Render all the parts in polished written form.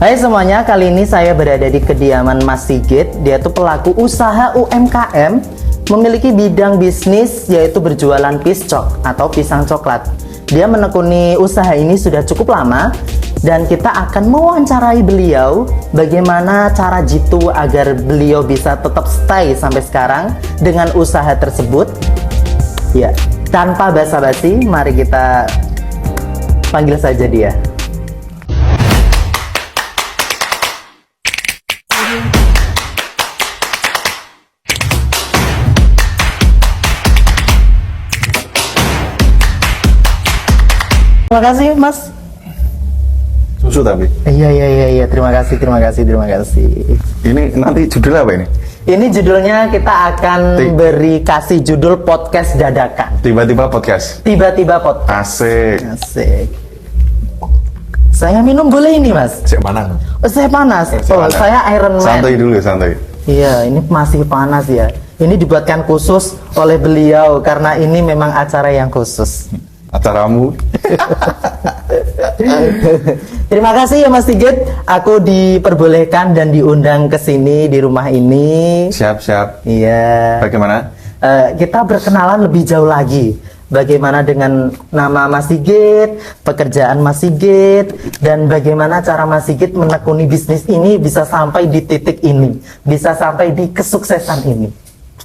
Hai semuanya, kali ini saya berada di kediaman Mas Sigit. Dia tuh pelaku usaha UMKM, memiliki bidang bisnis yaitu berjualan piscok atau pisang coklat. Dia menekuni usaha ini sudah cukup lama dan kita akan mewawancarai beliau bagaimana cara jitu agar beliau bisa tetap stay sampai sekarang dengan usaha tersebut. Ya, tanpa basa-basi, mari kita panggil saja dia. Terima kasih, Mas. Susu tapi. Iya. Terima kasih. Ini nanti judulnya apa ini? Ini judulnya kita akan kasih judul podcast dadakan. Tiba-tiba podcast. Tiba-tiba podcast. Asik. Saya minum boleh ini, Mas? Cek panas. Oh, saya panas. Saya Iron Man. Santai dulu, santai. Iya, ini masih panas ya. Ini dibuatkan khusus oleh beliau karena ini memang acara yang khusus. Acaramu. Terima kasih ya Mas Sigit. Aku diperbolehkan dan diundang ke sini di rumah ini. Siap. Iya. Bagaimana? Kita berkenalan lebih jauh lagi. Bagaimana dengan nama Mas Sigit, pekerjaan Mas Sigit, dan bagaimana cara Mas Sigit menekuni bisnis ini bisa sampai di titik ini, bisa sampai di kesuksesan ini.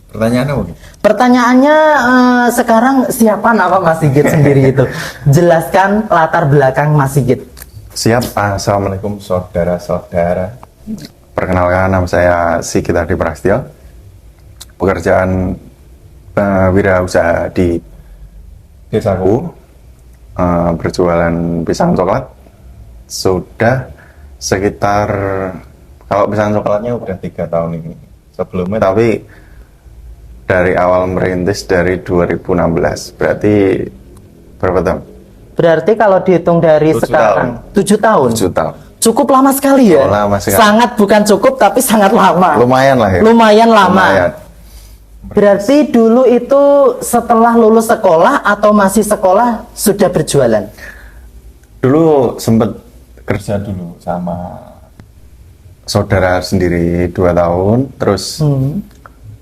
Pertanyaannya apa? Pertanyaannya sekarang siapa nama Mas Sigit sendiri itu? Jelaskan latar belakang Mas Sigit. Siap. Assalamualaikum saudara-saudara. Perkenalkan, nama saya Sigit Adi Prastyo. Pekerjaan wirausaha di desaku, berjualan pisang coklat. Sudah sekitar, kalau pisang coklatnya udah 3 tahun ini. Sebelumnya tapi dari awal merintis dari 2016, berarti berapa tahun? Berarti kalau dihitung dari 7 sekarang 7 tahun. 7 tahun. Cukup lama sekali ya. Oh, lama sekali. Sangat bukan cukup tapi sangat lama. Lumayan lah ya. Lumayan lama. Lumayan. Berarti dulu itu setelah lulus sekolah atau masih sekolah sudah berjualan? Dulu sempet kerja dulu sama saudara sendiri 2 tahun, terus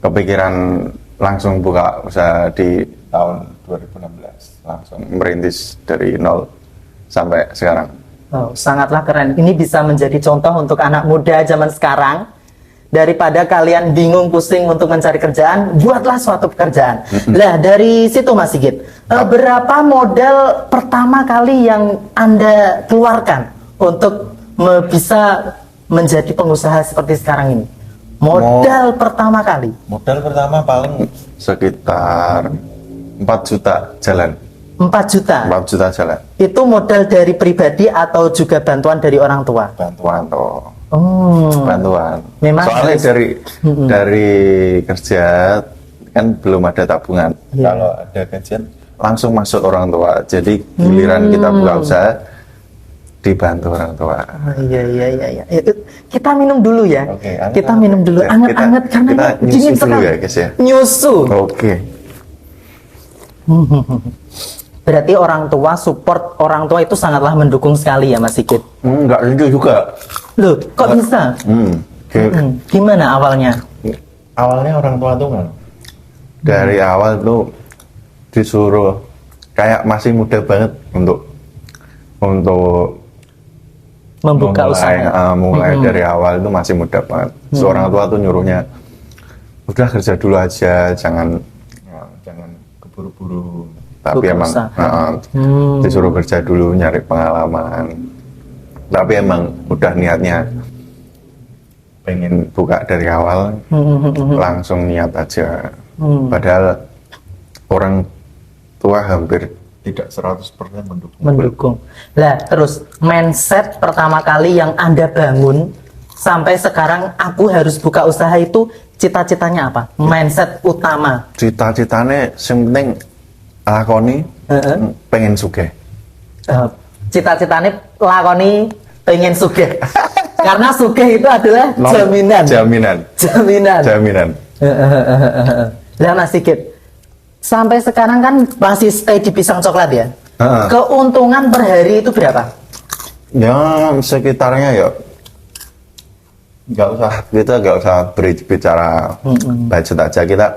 kepikiran langsung buka usaha di tahun 2016, langsung merintis dari nol sampai sekarang. Oh, sangatlah keren. Ini bisa menjadi contoh untuk anak muda zaman sekarang. Daripada kalian bingung pusing untuk mencari kerjaan, buatlah suatu pekerjaan. Lah dari situ Mas Sigit, berapa modal pertama kali yang Anda keluarkan untuk bisa menjadi pengusaha seperti sekarang ini? Modal pertama kali? Modal pertama paling sekitar 4 juta jalan. 4 juta? 4 juta jalan. Itu modal dari pribadi atau juga bantuan dari orang tua? Bantuan toh. Bantuan. Memang soalnya dari kerja kan belum ada tabungan. Kalau ada gajian langsung masuk orang tua. Jadi giliran kita buka usaha dibantu orang tua. Iya. Kita minum dulu ya. Oke, kita minum dulu anget-anget karena kita dingin nyusu dulu sekali. ya guys ya. Nyusu. Oke. Berarti orang tua support, orang tua itu sangatlah mendukung sekali ya Mas Sigit. Enggak gitu juga. Loh, kok bisa? Gimana awalnya? Awalnya orang tua tuh kan dari awal tuh disuruh kayak masih muda banget untuk Membuka usaha. Mulai dari awal itu masih muda banget. Seorang tua tuh nyuruhnya udah kerja dulu aja, jangan keburu-buru. Tapi emang disuruh kerja dulu, nyari pengalaman. Tapi emang udah niatnya pengen buka dari awal, langsung niat aja. Padahal orang tua hampir tidak 100% mendukung. Lah, terus mindset pertama kali yang Anda bangun sampai sekarang aku harus buka usaha itu cita-citanya apa? Mindset utama. Cita-citanya yang penting lakoni pengen sugih. Cita-citanya lakoni pengen sugih. Karena sugih itu adalah jaminan. Lah Mas Sigit, sampai sekarang kan masih stay di pisang coklat ya? Keuntungan per hari itu berapa? Ya sekitarnya ya nggak usah bicara budget aja, kita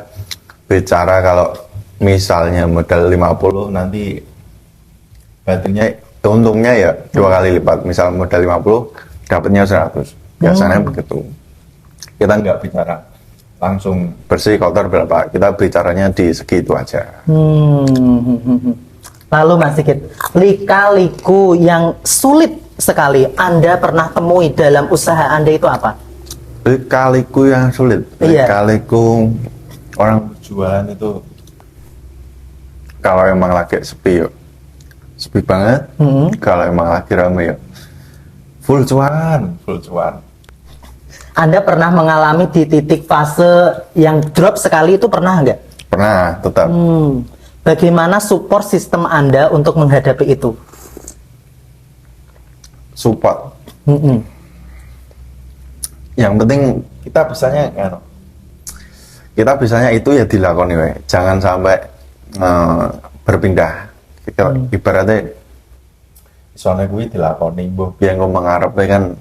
bicara kalau misalnya modal 50 nanti baterainya untungnya ya 2 kali lipat. Misal modal 50 dapatnya 100, biasanya begitu. Kita nggak bicara langsung bersih kotor berapa, kita bicaranya di segi itu aja. Lalu Mas Sigit, lika-liku yang sulit sekali Anda pernah temui dalam usaha Anda itu apa? Lika-liku yang sulit. Iya. Lika-liku orang berjualan itu kalau emang lagi sepi yuk, sepi banget. Kalau emang lagi rame yuk, full cuan. Anda pernah mengalami di titik fase yang drop sekali itu pernah nggak? Pernah, tetap. Bagaimana support sistem Anda untuk menghadapi itu? Support. Yang penting kita bisanya itu ya dilakoni we. Jangan sampai berpindah. Ibaratnya soalnya gue dilakoni mbok piye engko mengarep kan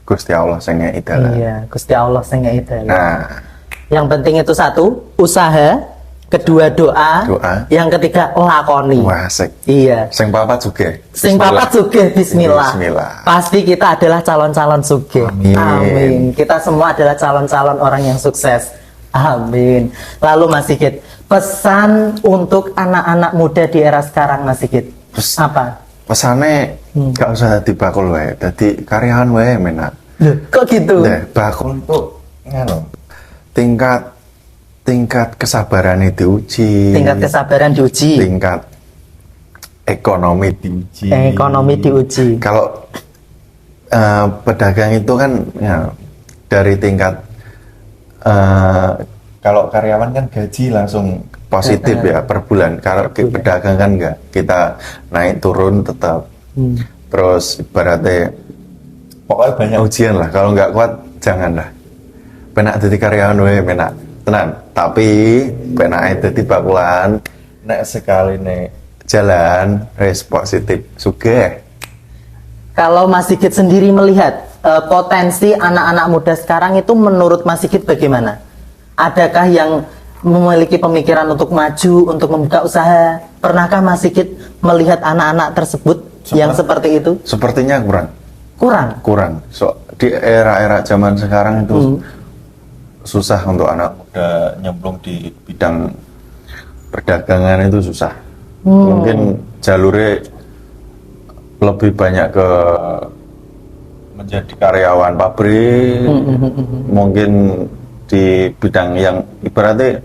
Gusti Allah sing ngeki dalan. Iya, Gusti Allah sing ngeki dalan. Nah, yang penting itu satu, usaha, kedua doa, yang ketiga lakoni. Wah, asik. Iya. Sing papat sugih. Sing papat sugih, bismillah. Bismillah. Pasti kita adalah calon-calon sugih. Amin. Amin. Kita semua adalah calon-calon orang yang sukses. Amin. Lalu Mas Sigit, pesan untuk anak-anak muda di era sekarang Mas Sigit, apa? Pesannya gak usah dadi bakul wae, dadi karyawan wae menak. Loh, kok gitu? Nah, bakul itu tingkat kesabaran diuji. Tingkat kesabaran diuji. Tingkat ekonomi diuji. Kalau pedagang itu kan ya, dari tingkat kalau karyawan kan gaji langsung positif ya per bulan. Kalau pedagang kan enggak, kita naik turun tetap. Terus ibaratnya pokoknya banyak ujian lah. Kalau nggak kuat janganlah. Penak jadi karyawan wae penak tenan. Tapi penak jadi bakulan. Nek sekali nek jalan res positif sugih. Kalau Mas Sigit sendiri melihat potensi anak-anak muda sekarang itu menurut Mas Sigit bagaimana? Adakah yang memiliki pemikiran untuk maju, untuk membuka usaha? Pernahkah Mas Sigit melihat anak-anak tersebut yang seperti itu? Sepertinya kurang. Kurang. So, di era-era zaman sekarang itu susah untuk anak muda nyemplung di bidang perdagangan itu susah. Mungkin jalurnya lebih banyak ke menjadi karyawan pabrik, mungkin di bidang yang ibaratnya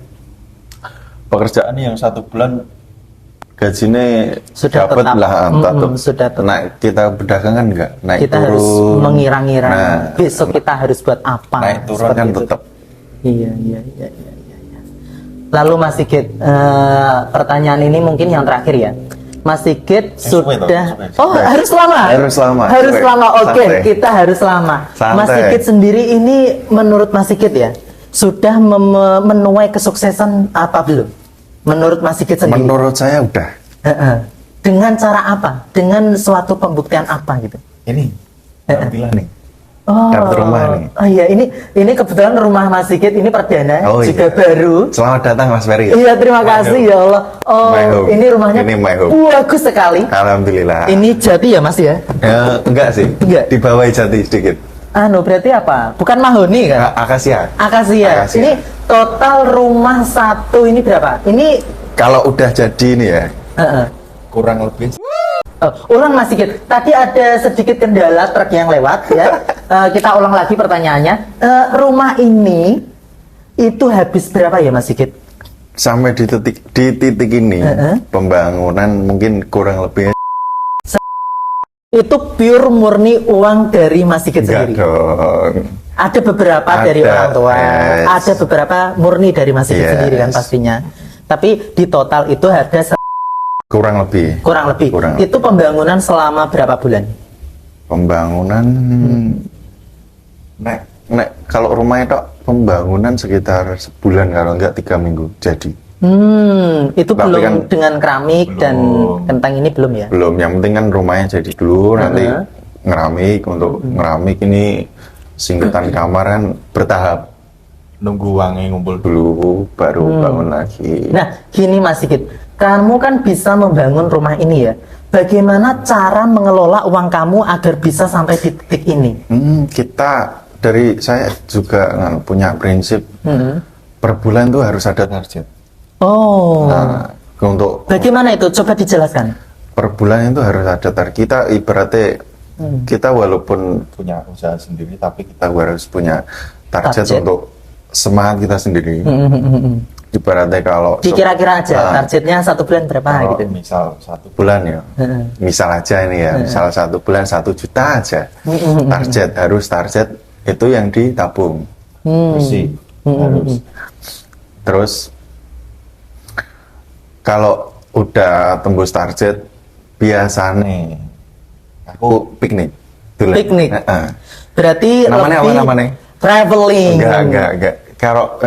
pekerjaan yang 1 bulan gajinya sudah dapat tetap. lah, Sudah tetap. Nah, kita berdagang kan enggak naik kita turun. Harus mengira-ngira. Nah, besok kita harus buat apa? Naik turun kan itu. tetap. Iya. Lalu Mas Sigit, pertanyaan ini mungkin yang terakhir ya. Mas Sigit sudah harus lama. Oke, kita harus lama. Santai. Mas Sigit sendiri ini menurut Mas Sigit ya, sudah menuai kesuksesan apa belum? Menurut Mas Sigit sendiri? Menurut saya udah. Dengan cara apa? Dengan suatu pembuktian apa gitu? Ini tampilan nih. Dapat rumah nih. Oh iya, ini kebetulan rumah Mas Sigit ini perdana, juga baru. Selamat datang Mas Ferry. Iya, terima kasih ya Allah. Oh, ini rumahnya bagus sekali. Alhamdulillah. Ini jati ya Mas ya? Enggak sih. Enggak. Di bawah jati sedikit. Berarti apa? Bukan mahoni kan? Akasia. Ini total rumah satu ini berapa? Ini kalau udah jadi ini ya. Kurang lebih. Ulang Mas Sigit. Tadi ada sedikit kendala truk yang lewat ya. Kita ulang lagi pertanyaannya. Rumah ini itu habis berapa ya Mas Sigit? Sampai di titik ini pembangunan mungkin kurang lebih. Itu pure murni uang dari Mas Sigit sendiri? Enggak dong. Ada beberapa dari orang tua, ada beberapa murni dari Mas Sigit sendiri kan pastinya. Tapi di total itu harga kurang lebih. Itu pembangunan selama berapa bulan? Pembangunan nek kalau rumah itu pembangunan sekitar sebulan, kalau enggak 3 minggu jadi. Itu tapi belum kan dengan keramik dan kentang ini belum ya? Belum, yang penting kan rumahnya jadi dulu, nanti ngeramik. Untuk ngeramik ini singgetan kamar kan bertahap. Nunggu uangnya ngumpul dulu, baru bangun lagi. Nah, gini Mas Sigit, kamu kan bisa membangun rumah ini ya. Bagaimana cara mengelola uang kamu agar bisa sampai di titik ini? Saya juga punya prinsip per bulan tuh harus ada target. Oh. Nah, untuk bagaimana itu? Coba dijelaskan. Per bulan itu harus ada target. Kita ibaratnya kita walaupun punya usaha sendiri, tapi kita harus punya target. Untuk semangat kita sendiri. Ibaratnya kalau dikira-kira aja targetnya 1 bulan berapa gitu. Misal 1 bulan ya. Misal aja ini ya, misal 1 bulan 1 juta aja. Target itu yang ditabung. Harus. Terus kalau udah tembus target, biasanya aku piknik. Piknik. Berarti namanya apa namanya? Traveling. Enggak. Kalau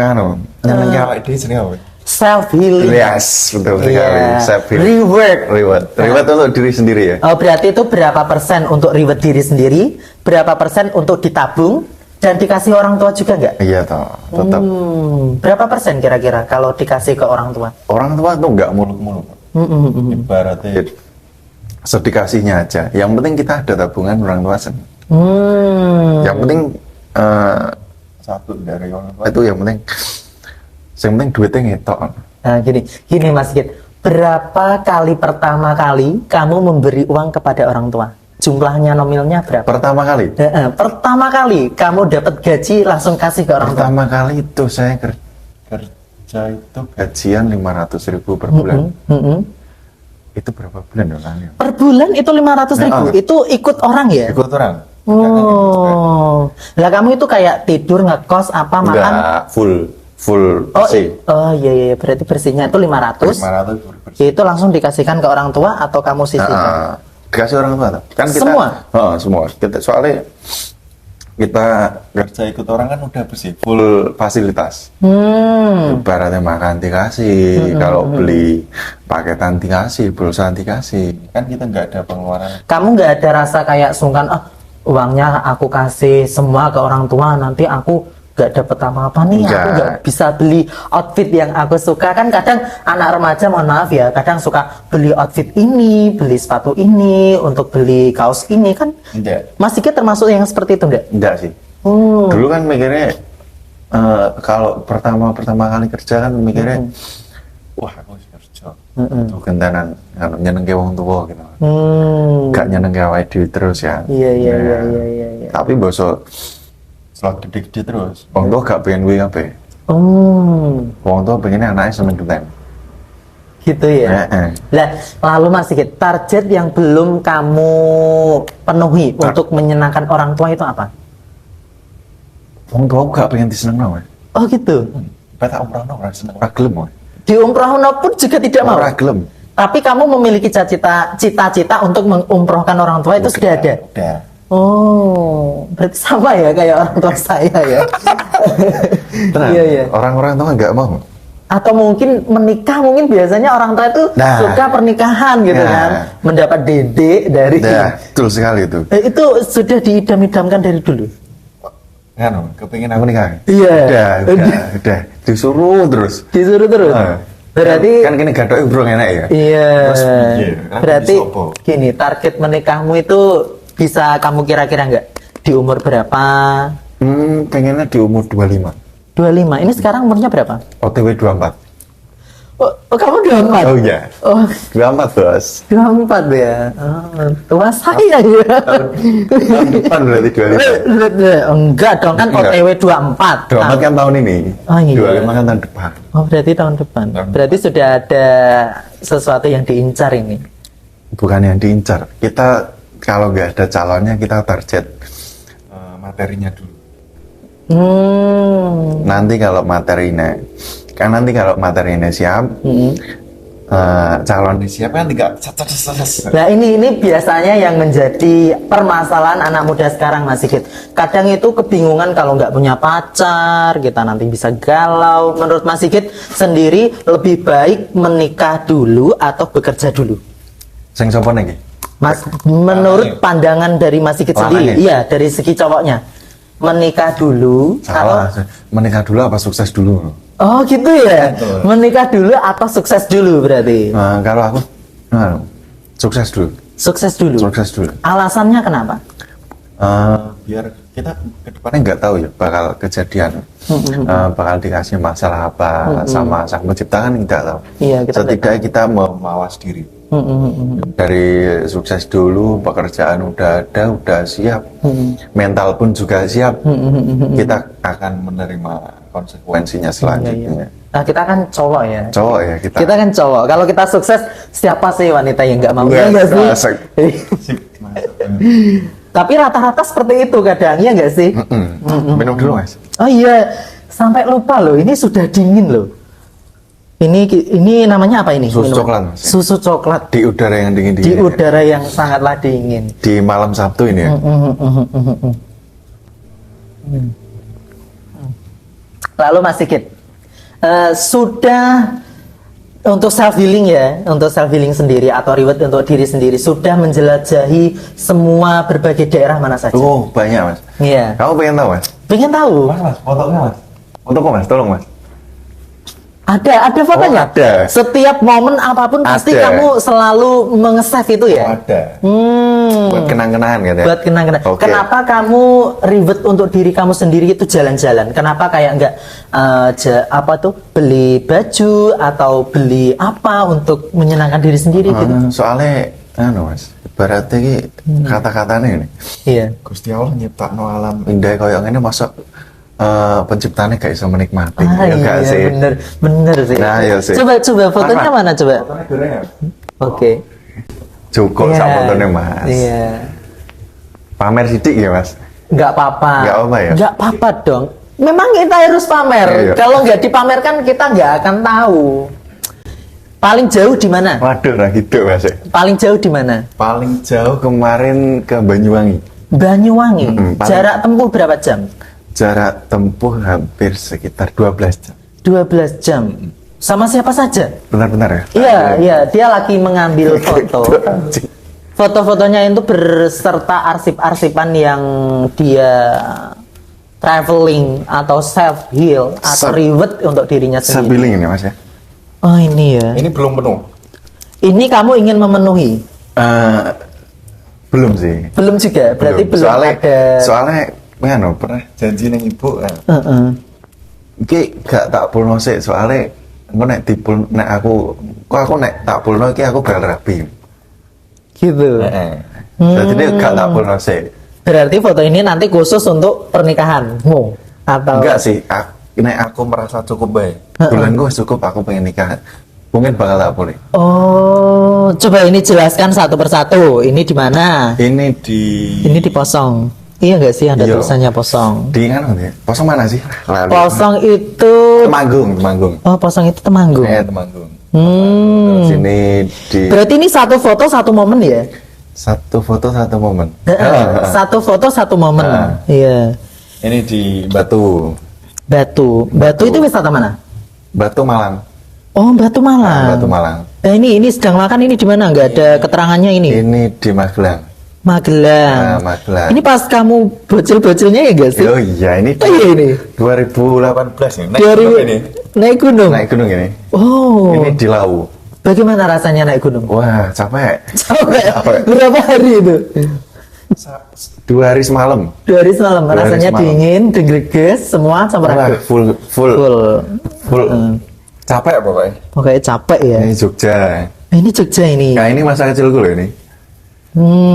self healing. Yes, betul sekali. Self healing. Reward untuk diri sendiri ya. Oh, berarti itu berapa persen untuk reward diri sendiri, berapa persen untuk ditabung dan dikasih orang tua juga enggak? Iya toh, tetap. Berapa persen kira-kira kalau dikasih ke orang tua? Orang tua tuh enggak muluk-muluk. Ibaratnya sedikasihnya aja. Yang penting kita ada tabungan orang tua senang. Yang penting satu dari orang tua itu yang penting duitnya ngetok. Nah, gini Mas Sigit, berapa kali pertama kali kamu memberi uang kepada orang tua? Jumlahnya nominalnya berapa? Pertama kali? Pertama kali kamu dapat gaji langsung kasih ke orang tua? Pertama kali itu saya kerja itu gajian 500.000 per bulan. Itu berapa bulan ya? Per bulan itu 500.000? Itu ikut orang ya? Ikut orang. Oh, lah kamu itu kayak tidur, ngekos, apa makan? Enggak, full bersih. Oh iya, berarti bersihnya itu 500. 500 itu langsung dikasihkan ke orang tua atau kamu sisihkan? Dikasih orang tua kan kita, semua kita soalnya kita kerja ikut orang kan udah bersih, full fasilitas. Ibaratnya makan dikasih, kalau beli paketan dikasih, pulsa dikasih, kan kita nggak ada pengeluaran. Kamu nggak ada rasa kayak sungkan, uangnya aku kasih semua ke orang tua, nanti aku gak dapet apa-apa nih, aku gak bisa beli outfit yang aku suka. Kan kadang anak remaja, mohon maaf ya, kadang suka beli outfit ini, beli sepatu ini, untuk beli kaos ini kan. Mas Sigit termasuk yang seperti itu enggak? Enggak sih. Dulu kan mikirnya kalau pertama kali kerja kan mikirnya wah aku harus kerja untuk gentanan nyenengke wong tua gitu. Gak nyenengke awake dhewe terus ya. Iya. Tapi bosok setelah gede-gede terus, wong tua gak pengen gue kabeh. Wong tua pengennya anaknya seneng genten. Gitu ya. Nah, lalu Mas Sigit, target yang belum kamu penuhi untuk menyenangkan orang tua itu apa? Wong tua gak pengen diseneng no. Oh gitu. Peta umrohno ora seneng, ora gelem. Di umrohno pun juga tidak mau. Ora gelem. Tapi kamu memiliki cita-cita untuk mengumrohkan orang tua itu sudah ada. Udah. Oh, berarti sama ya kayak orang tua saya ya. Iya. Orang-orang tua nggak mau. Atau mungkin menikah, mungkin biasanya orang tua itu suka pernikahan gitu kan, mendapat dedek dari. Betul sekali itu. Itu sudah diidam-idamkan dari dulu. Kan, kepingin aku nikah. Iya. Udah. Disuruh terus. Berarti kan gini gadoknya urung enak ya. Iya. Berarti gini, target menikahmu itu bisa kamu kira-kira nggak di umur berapa? Pengennya di umur 25. 25. Ini sekarang umurnya berapa? OTW 24. Oh, kamu 24? Oh iya. Oh, 24 bos. 24 ya. Tua saya ya. Tahun depan berarti 25. Enggak dong, kan OTW 24. 24 kan tahun ini. Oh iya. 25 kan tahun depan. Oh, berarti tahun depan. Berarti sudah ada sesuatu yang diincar ini. Bukan yang diincar. Kita kalau nggak ada calonnya, kita target materinya dulu. Nanti kalau materinya siap, calonnya siap kan tinggal. Nah ini biasanya yang menjadi permasalahan anak muda sekarang, Mas Sigit. Kadang itu kebingungan kalau nggak punya pacar, kita nanti bisa galau. Menurut Mas Sigit sendiri, lebih baik menikah dulu atau bekerja dulu? Sing sapa niki? Mas, menurut pandangan dari Mas Sigit sendiri, iya dari segi cowoknya, menikah dulu Salah. Menikah dulu apa sukses dulu? Oh gitu ya. Betul. Menikah dulu atau sukses dulu berarti? Kalau aku sukses dulu. Sukses dulu. Sukses dulu. Alasannya kenapa? Biar kita kedepannya nggak tahu ya bakal kejadian, bakal dikasih masalah apa sama sang pencipta kan nggak tahu. Iya, kita Setidaknya kita mawas diri. Dari sukses dulu, pekerjaan udah ada, udah siap, mental pun juga siap. Kita akan menerima konsekuensinya selanjutnya. Nah kita kan cowok ya. Cowok ya kita. Kita kan cowok. Kalau kita sukses, siapa sih wanita yang nggak mau? Nggak, Iya nggak sih? asik. Tapi rata-rata seperti itu kadang, ya nggak sih? Minum dulu mas. Oh iya, sampai lupa loh. Ini sudah dingin loh. Ini namanya apa ini? Susu Minuman? coklat, Mas. Susu coklat Di udara yang dingin di dingin. udara yang sangatlah dingin. Di malam Sabtu ini ya. Lalu Mas Sigit, sudah untuk self healing ya, untuk self healing sendiri atau reward untuk diri sendiri, sudah menjelajahi semua berbagai daerah mana saja? Oh banyak mas. Iya. Kamu pengen tahu mas? Pengen tahu? Mas, fotonya mas. Fotoku mas, tolong mas. Ada fotonya. Oh, ada. Setiap momen apapun pasti Ada. kamu selalu nge-save itu ya. Ada. Hmm. Buat kenang-kenangan kan ya. Buat kenang-kenangan. Oke. Kenapa kamu reward untuk diri kamu sendiri itu jalan-jalan? Kenapa kayak nggak beli baju atau beli apa untuk menyenangkan diri sendiri gitu? Soalnya, mas, berarti ki kata-katanya ini. Iya. Gusti Allah nyiptakno alam indah kayak ngene masuk penciptanya gak bisa menikmati. Iya, gak sih? bener sih. Nah, iya sih. Coba fotonya mana coba? Fotonya goreng ya? Oke. Cukup Iya. sama fotonya mas. Iya. Pamer sidik ya mas. Nggak apa-apa. Nggak apa ya? Nggak apa-apa dong. Memang kita harus pamer. Iya. Kalau nggak dipamerkan kita nggak akan tahu. Paling jauh di mana? Waduh, nah gitu mas. Paling jauh di mana? Paling jauh kemarin ke Banyuwangi. Banyuwangi. paling- Jarak tempuh berapa jam? Jarak tempuh hampir sekitar 12 jam. 12 jam. Sama siapa saja? Benar-benar ya? Iya, dia lagi mengambil foto. Foto-fotonya itu berserta arsip-arsipan yang dia traveling atau self heal atau reward untuk dirinya sendiri. Sabiling ini mas ya? Oh ini ya. Ini belum penuh. Ini kamu ingin memenuhi? Belum sih. Belum juga. Berarti belum soalnya, ada. Soalnya, pernah janji neng ibu kan. Iki gak tak pulno sih soalnya engko nek dipul nek aku nek tak pulno iki aku bakal rapi. Gitu. Jadi dia gak tak pulno sih. Berarti foto ini nanti khusus untuk pernikahanmu atau? Enggak sih, nek aku merasa cukup baik. Bulan gue cukup aku pengen nikah. Mungkin bakal tak boleh. Oh, coba ini jelaskan satu persatu. Ini di mana? Ini Ini di Posong. Iya nggak sih ada Iya. tulisannya Posong? di kan Posong mana sih? Posong itu. Temanggung. Oh, Posong itu Temanggung. Temanggung. Hmm. Terus ini di Berarti ini satu foto satu momen ya? satu foto satu momen. Satu foto satu momen. Iya. Ini di Batu. Batu itu wisata mana? Batu Malang. Oh, Batu Malang. Batu Malang. Ini sedang makan ini di mana? Nggak ada keterangannya ini. Ini di Magelang. Magelang. Magelang. Ini pas kamu bocil-bocilnya ya nggak sih? Oh iya ini. Oh iya ini. 2018 ya. Naik gunung. Naik gunung ini. Oh. Ini di Lau. Bagaimana rasanya naik gunung? Wah capek. Capek. Berapa hari itu? 2 hari semalam. 2 hari semalam. 2 hari Rasanya semalam. dingin, degreges, semua campur Wah, aduk. full. Capek pokoknya. Pokoknya capek ya. Ini Jogja. Ini Jogja ini. Nah ini masa kecilku loh ini.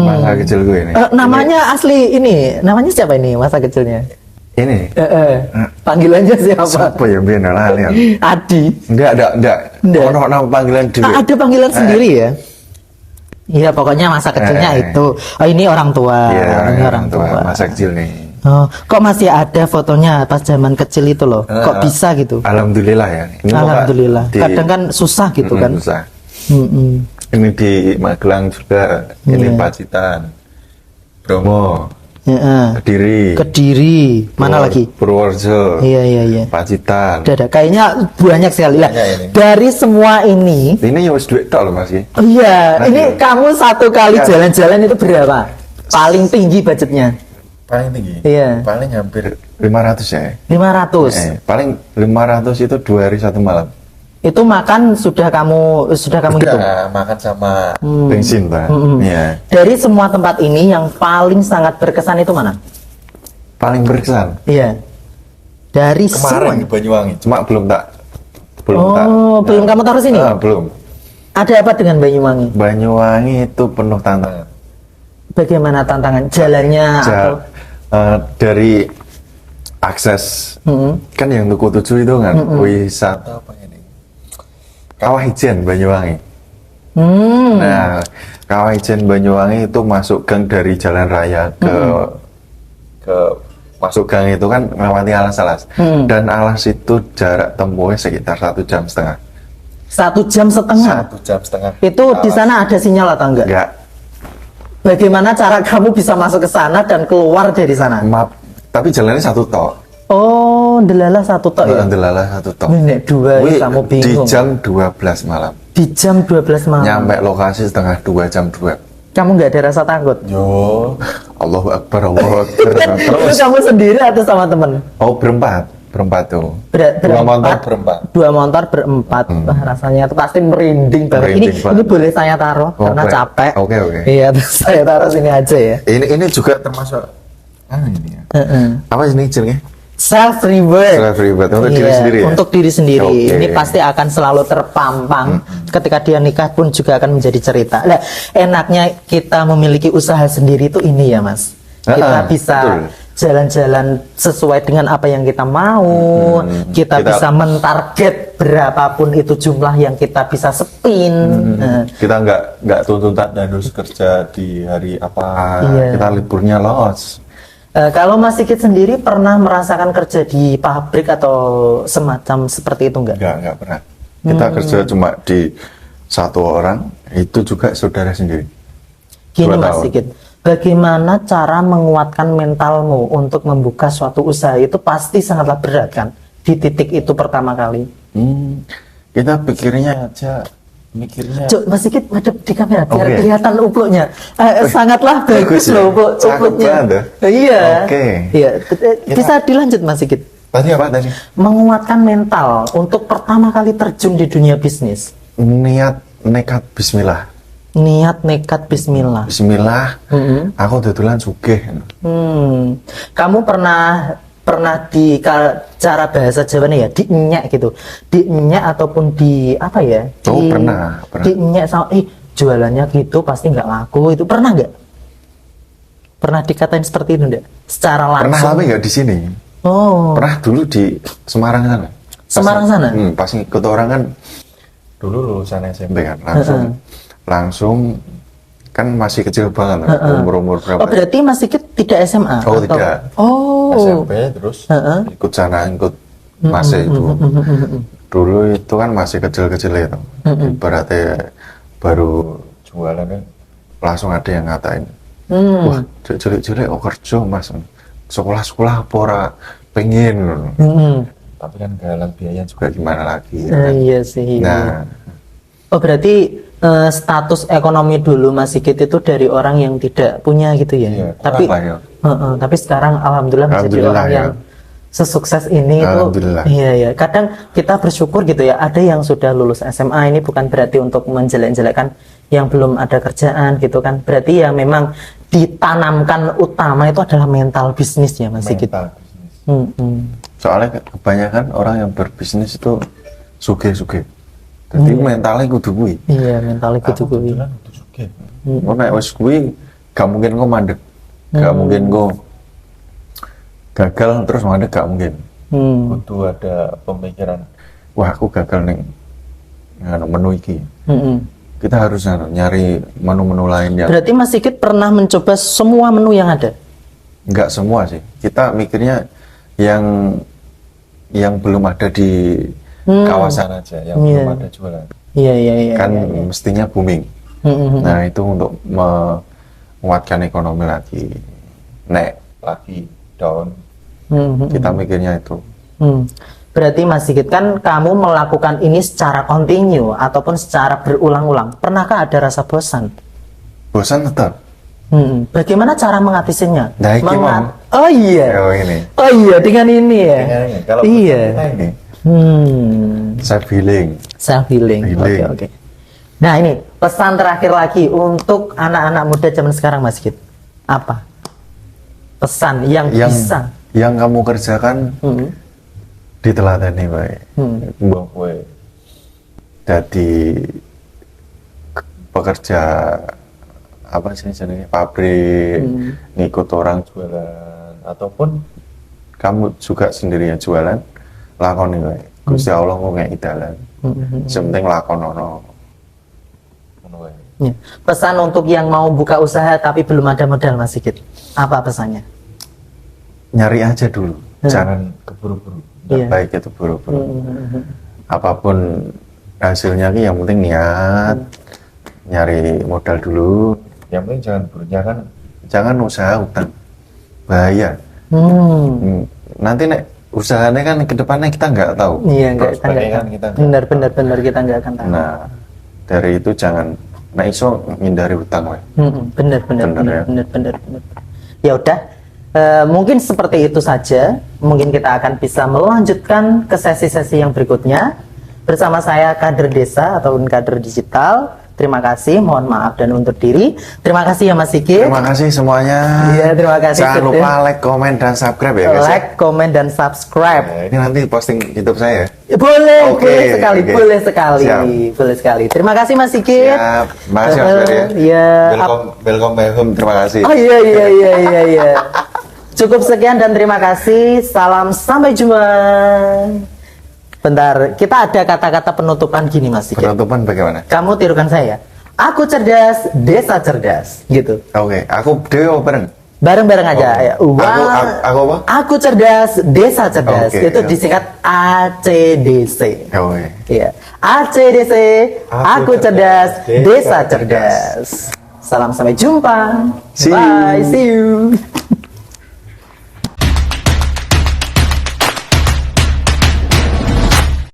Masa kecilku ini. Namanya asli ini, namanya siapa ini masa kecilnya? Ini. Panggilannya siapa? Siapa ya biar lali aku. Adi. Enggak. Ono nama panggilan dulu. Ada panggilan sendiri ya? Iya, pokoknya masa kecilnya itu. Oh, ini orang tua. Iya, Ini orang tua. masa kecil nih. Oh, kok masih ada fotonya pas zaman kecil itu loh? Kok bisa gitu? Alhamdulillah ya. Ini Alhamdulillah. di- Kadang kan susah gitu kan? Susah. Mm-mm. Ini di Magelang juga. Ini Iya. Pacitan, Bromo, Ya, Kediri. Mana lagi? Purworejo, Iya. Pacitan. Ada. Kayaknya banyak sekali lah. Banyak ini. Dari semua ini, Ini ya wis duit tok loh Mas. oh iya, Nah, ini iya. kamu satu kali Iya. jalan-jalan itu berapa? Paling tinggi budgetnya? paling tinggi. Iya. Paling hampir 500 ya. 500. Paling 500 itu 2 hari 1 malam. Itu makan sudah kamu hitung. Udah makan sama bensin, Pak. Iya. Dari semua tempat ini yang paling sangat berkesan itu mana? Paling berkesan. Iya. Dari Kemarin semua. di Banyuwangi, cuma belum Belum kamu taruh sini? belum. Ada apa dengan Banyuwangi? Banyuwangi itu penuh tantangan. Bagaimana tantangan jalannya atau Dari akses kan yang Tuku 7 itu kan wisata apa ini? Kawah Ijen Banyuwangi. Nah, Kawah Ijen Banyuwangi itu masuk gang dari jalan raya ke masuk gang itu kan melewati alas-alas. Dan alas itu jarak tempuhnya sekitar 1,5 jam. 1,5 jam? 1,5 jam. Itu di sana ada sinyal atau enggak? Enggak. Bagaimana cara kamu bisa masuk ke sana dan keluar dari sana? Map, tapi jalannya 1 tok. Oh, delala 1 tok ya? Delala 1 tok. Nek 2 Wih, kamu di bingung. jam 12 malam. Di jam 12 malam. Nyampe lokasi setengah 2 jam 2. Kamu nggak ada rasa takut? Yo, Allahu Akbar, Allahu Akbar. Itu Terus, kamu sendiri atau sama temen? oh berempat tuh. Dua motor berempat. Dua motor berempat. Wah, rasanya itu pasti merinding banget. Merinding Ini banget. boleh saya taruh karena Oke. capek. Oke. Iya, terus saya taruh sini aja ya. Ini juga termasuk ini ya. Apa ini jenenge? Self reward. Self reward untuk diri sendiri ya? Untuk diri sendiri. Oke. Ini pasti akan selalu terpampang. Ketika dia nikah pun juga akan menjadi cerita. Nah, enaknya kita memiliki usaha sendiri itu ini ya, Mas. Kita bisa betul. jalan-jalan sesuai dengan apa yang kita mau. Kita bisa mentarget berapapun itu jumlah yang kita bisa spin. Nah, Kita nggak tuntutan harus kerja di hari apa. Iya. Kita liburnya los. kalau Mas Sigit sendiri pernah merasakan kerja di pabrik atau semacam seperti itu enggak? Nggak pernah. Kita kerja cuma di 1 orang, itu juga saudara sendiri. Gini 2 Mas tahun. Sigit, bagaimana cara menguatkan mentalmu untuk membuka suatu usaha itu pasti sangatlah berat kan? Di titik itu pertama kali. Kita pikirnya aja, mikirnya. Cuk, Mas Sigit madep di kamera biar Oke. kelihatan upluknya. Sangatlah bagus ya? loh Cakep upluknya. banget. Iya. Oke. Iya. Bisa dilanjut Mas Sigit. Tadi apa tadi? Menguatkan mental untuk pertama kali terjun di dunia bisnis. Niat nekat bismillah. Niat nekat bismillah. Bismillah. Aku dodolan sugih. Kamu pernah di cara bahasa Jawanya ya dienyek gitu, dienyek ataupun di apa ya? Oh, pernah. Dienyek sama jualannya gitu pasti nggak laku, itu pernah nggak? Pernah dikatain seperti itu enggak? Secara Pernah langsung. tapi nggak di sini. Oh. Pernah dulu di Semarang sana. Semarang sana? Pas ngikut orang kan dulu lulusan SMP kan langsung kan masih kecil banget umur berapa? Oh, berarti Mas Sigit tidak SMA? Oh, atau? tidak. Oh. SMP terus ikut sana ikut masih itu. Dulu itu kan masih kecil-kecil itu. Ibaratnya baru jualan kan langsung ada yang ngatain. Wah, cilik-cilik kerja Mas. Sekolah-sekolah apa ora pengen. Tapi kan galang biaya juga gimana lagi. Kan? Iya sih. Nah, Oh, berarti status ekonomi dulu Mas Sigit itu dari orang yang tidak punya gitu ya. Iya, Tapi kurang lah ya. tapi sekarang alhamdulillah menjadi Alhamdulillah, orang yang ya. sesukses ini itu. Alhamdulillah. Iya ya. Kadang kita bersyukur gitu ya. Ada yang sudah lulus SMA, ini bukan berarti untuk menjelek-jelekkan yang belum ada kerjaan gitu kan. Berarti ya memang ditanamkan utama itu adalah mental bisnis ya Mas Sigit. mental bisnis. Soalnya kebanyakan orang yang berbisnis itu sugih-sugih. Jadi mentalnya kudu kuwi. Iya, mentalnya gitu kuwi. Kudu sugih. Kok nek wis kuwi gak mungkin kok mandek. Gak mungkin kok gagal terus mandek, gak mungkin. Kudu ada pemikiran, wah aku gagal ning menu iki. Kita harus nyari menu-menu lain yang Berarti Mas Sigit pernah mencoba semua menu yang ada? nggak semua sih. Kita mikirnya yang belum ada di kawasan aja, yang belum ada jualan. Iya. Kan mestinya booming. Nah itu untuk menguatkan ekonomi lagi, naik lagi down. Kita mikirnya itu. Berarti Mas Sigit kan kamu melakukan ini secara kontinu ataupun secara berulang-ulang. Pernahkah ada rasa bosan? Bosan tetap. Bagaimana cara mengatasinya? Nah, iki mau. Oh iya. Oh ini. Oh iya, dengan ini ya. Dengan ini. Kalau iya. kita ini Self self healing. healing. Oke. Nah, ini pesan terakhir lagi untuk anak-anak muda zaman sekarang Mas Sigit. Apa? Pesan yang bisa yang kamu kerjakan diteladani baik. Mbak kowe jadi pekerja apa sih jenenge pabrik, ngikut orang jualan ataupun kamu juga sendiri yang jualan, lakoni baik. Gusti Allah kok ngeki dalan. Sementing lakonono. Ngono wae. Ya. Pesan untuk yang mau buka usaha tapi belum ada modal Mas Sigit. Apa pesannya? Nyari aja dulu, jangan keburu-buru. Iya. Baik itu buru-buru. Apapun hasilnya yang penting niat, nyari modal dulu. Yang penting jangan buru, jangan usaha utang, bahaya. Nanti nek usahanya kan ke depannya kita nggak tahu. Iya, nggak kan kita. Benar kita nggak akan tahu. Nah, dari itu jangan, nah iso menghindari utang lah. Benar. Ya udah, mungkin seperti itu saja. Mungkin kita akan bisa melanjutkan ke sesi-sesi yang berikutnya bersama saya kader desa ataupun kader digital. Terima kasih, mohon maaf dan undur diri. Terima kasih ya Mas Sigit. Terima kasih semuanya. Iya, terima kasih. Jangan lupa like, komen, dan subscribe ya guys. Like, komen, dan subscribe. Nah, ini nanti posting YouTube saya. Boleh, Oke, boleh sekali, oke. boleh sekali, Siap. boleh sekali. Terima kasih Mas Sigit. Siap, makasih Mas Ferry. Iya. Welcome, terima kasih. Oh iya. Cukup sekian dan terima kasih. Salam, sampai jumpa. Bentar, kita ada kata-kata penutupan gini Mas Sigit. Penutupan bagaimana? Kamu tirukan saya. Aku cerdas, desa cerdas, gitu. Oke, aku Dewa bareng. Bareng-bareng aja. Oke. Ya. Wow. Aku apa? Aku cerdas, desa cerdas. Oke, Itu ya. disingkat ACDC. Oke. Iya. ACDC, aku cerdas, desa cerdas. Salam sampai jumpa. See you. Bye, see you.